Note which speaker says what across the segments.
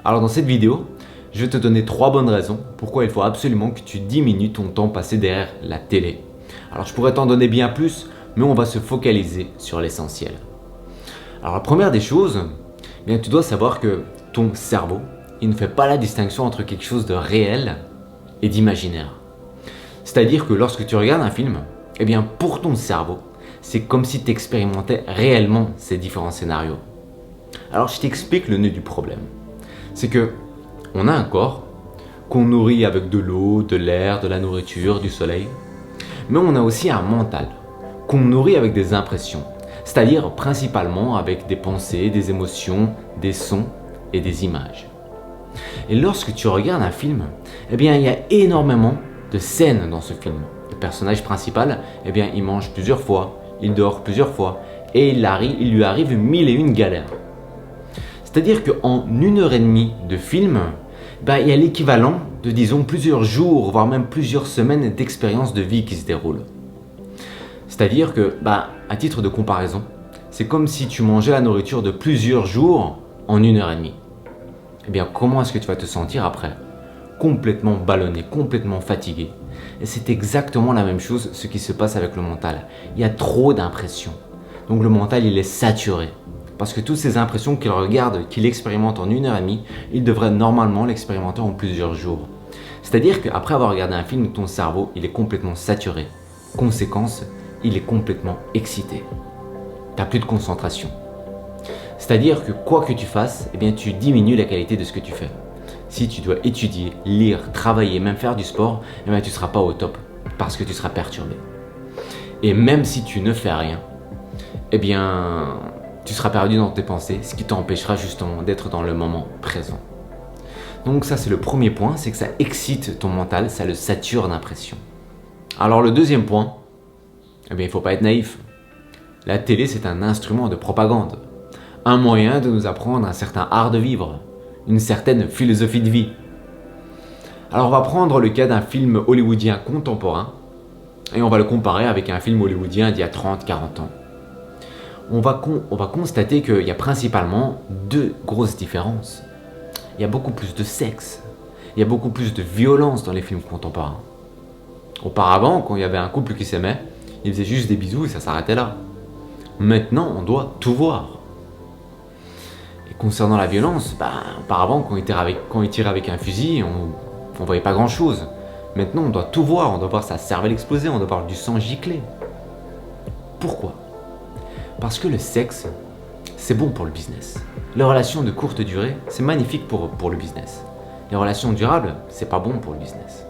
Speaker 1: Alors dans cette vidéo, je vais te donner 3 bonnes raisons pourquoi il faut absolument que tu diminues ton temps passé derrière la télé. Alors je pourrais t'en donner bien plus, mais on va se focaliser sur l'essentiel. Alors la première des choses, eh bien, tu dois savoir que ton cerveau, il ne fait pas la distinction entre quelque chose de réel et d'imaginaire. C'est-à-dire que lorsque tu regardes un film, eh bien pour ton cerveau, c'est comme si tu expérimentais réellement ces différents scénarios. Alors je t'explique le nœud du problème. C'est que on a un corps qu'on nourrit avec de l'eau, de l'air, de la nourriture, du soleil. Mais on a aussi un mental qu'on nourrit avec des impressions, c'est-à-dire principalement avec des pensées, des émotions, des sons et des images. Et lorsque tu regardes un film, eh bien il y a énormément de scènes dans ce film. Le personnage principal, eh bien il mange plusieurs fois, il dort plusieurs fois et il lui arrive 1001 galères. C'est-à-dire qu'en 1h30 de film, il y a l'équivalent de disons plusieurs jours, voire même plusieurs semaines d'expérience de vie qui se déroulent. C'est-à-dire que, à titre de comparaison, c'est comme si tu mangeais la nourriture de plusieurs jours en 1h30. Eh bien, comment est-ce que tu vas te sentir après? Complètement ballonné, complètement fatigué. Et c'est exactement la même chose ce qui se passe avec le mental. Il y a trop d'impressions. Donc le mental, il est saturé. Parce que toutes ces impressions qu'il regarde, qu'il expérimente en 1h30, il devrait normalement l'expérimenter en plusieurs jours. C'est-à-dire qu'après avoir regardé un film, ton cerveau, il est complètement saturé. Conséquence, il est complètement excité. Tu n'as plus de concentration. C'est-à-dire que quoi que tu fasses, eh bien, tu diminues la qualité de ce que tu fais. Si tu dois étudier, lire, travailler, même faire du sport, eh bien, tu ne seras pas au top parce que tu seras perturbé. Et même si tu ne fais rien, eh bien, tu seras perdu dans tes pensées, ce qui t'empêchera justement d'être dans le moment présent. Donc ça, c'est le premier point, c'est que ça excite ton mental, ça le sature d'impression. Alors le deuxième point, eh bien, il ne faut pas être naïf. La télé, c'est un instrument de propagande, un moyen de nous apprendre un certain art de vivre, une certaine philosophie de vie. Alors on va prendre le cas d'un film hollywoodien contemporain et on va le comparer avec un film hollywoodien d'il y a 30-40 ans. On va constater qu'il y a principalement 2 grosses différences. Il y a beaucoup plus de sexe, il y a beaucoup plus de violence dans les films contemporains. Auparavant, quand il y avait un couple qui s'aimait, ils faisaient juste des bisous et ça s'arrêtait là. Maintenant, on doit tout voir. Et concernant la violence, auparavant, quand ils tiraient avec un fusil, on voyait pas grand chose. Maintenant, on doit tout voir, on doit voir sa cervelle exploser, on doit voir du sang gicler. Pourquoi ? Parce que le sexe, c'est bon pour le business. Les relations de courte durée, c'est magnifique pour le business. Les relations durables, c'est pas bon pour le business.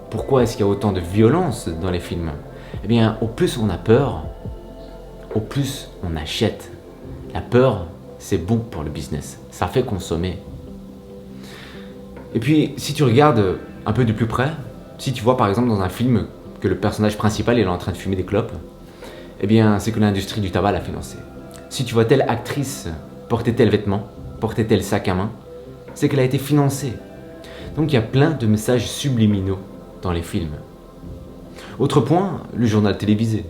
Speaker 1: Pourquoi est-ce qu'il y a autant de violence dans les films ? Eh bien, au plus on a peur, au plus on achète. La peur, c'est bon pour le business. Ça fait consommer. Et puis, si tu regardes un peu de plus près, si tu vois par exemple dans un film que le personnage principal est en train de fumer des clopes, eh bien, c'est que l'industrie du tabac l'a financé. Si tu vois telle actrice porter tel vêtement, porter tel sac à main, c'est qu'elle a été financée. Donc il y a plein de messages subliminaux dans les films. Autre point, le journal télévisé.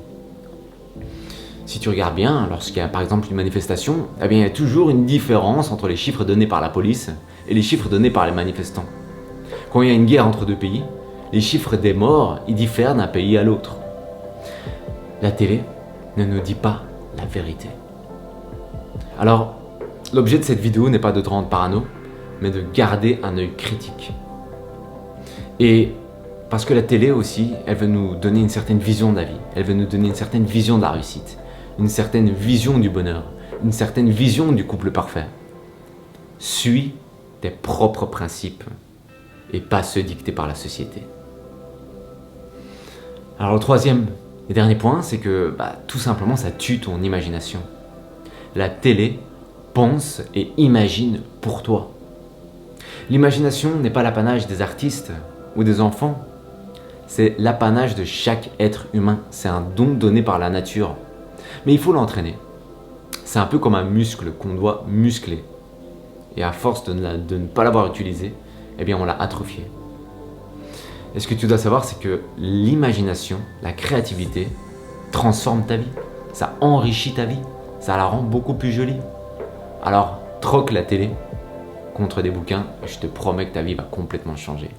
Speaker 1: Si tu regardes bien, lorsqu'il y a par exemple une manifestation, eh bien, il y a toujours une différence entre les chiffres donnés par la police et les chiffres donnés par les manifestants. Quand il y a une guerre entre 2 pays, les chiffres des morts ils diffèrent d'un pays à l'autre. La télé ne nous dit pas la vérité. Alors, l'objet de cette vidéo n'est pas de te rendre parano, mais de garder un œil critique. Et parce que la télé aussi, elle veut nous donner une certaine vision de la vie, elle veut nous donner une certaine vision de la réussite, une certaine vision du bonheur, une certaine vision du couple parfait. Suis tes propres principes et pas ceux dictés par la société. Alors le troisième et dernier point, c'est que tout simplement ça tue ton imagination. La télé pense et imagine pour toi. L'imagination n'est pas l'apanage des artistes ou des enfants, c'est l'apanage de chaque être humain, c'est un don donné par la nature. Mais il faut l'entraîner. C'est un peu comme un muscle qu'on doit muscler. Et à force de ne pas l'avoir utilisé, eh bien on l'a atrophié. Et ce que tu dois savoir, c'est que l'imagination, la créativité, transforme ta vie. Ça enrichit ta vie. Ça la rend beaucoup plus jolie. Alors, troque la télé contre des bouquins et je te promets que ta vie va complètement changer.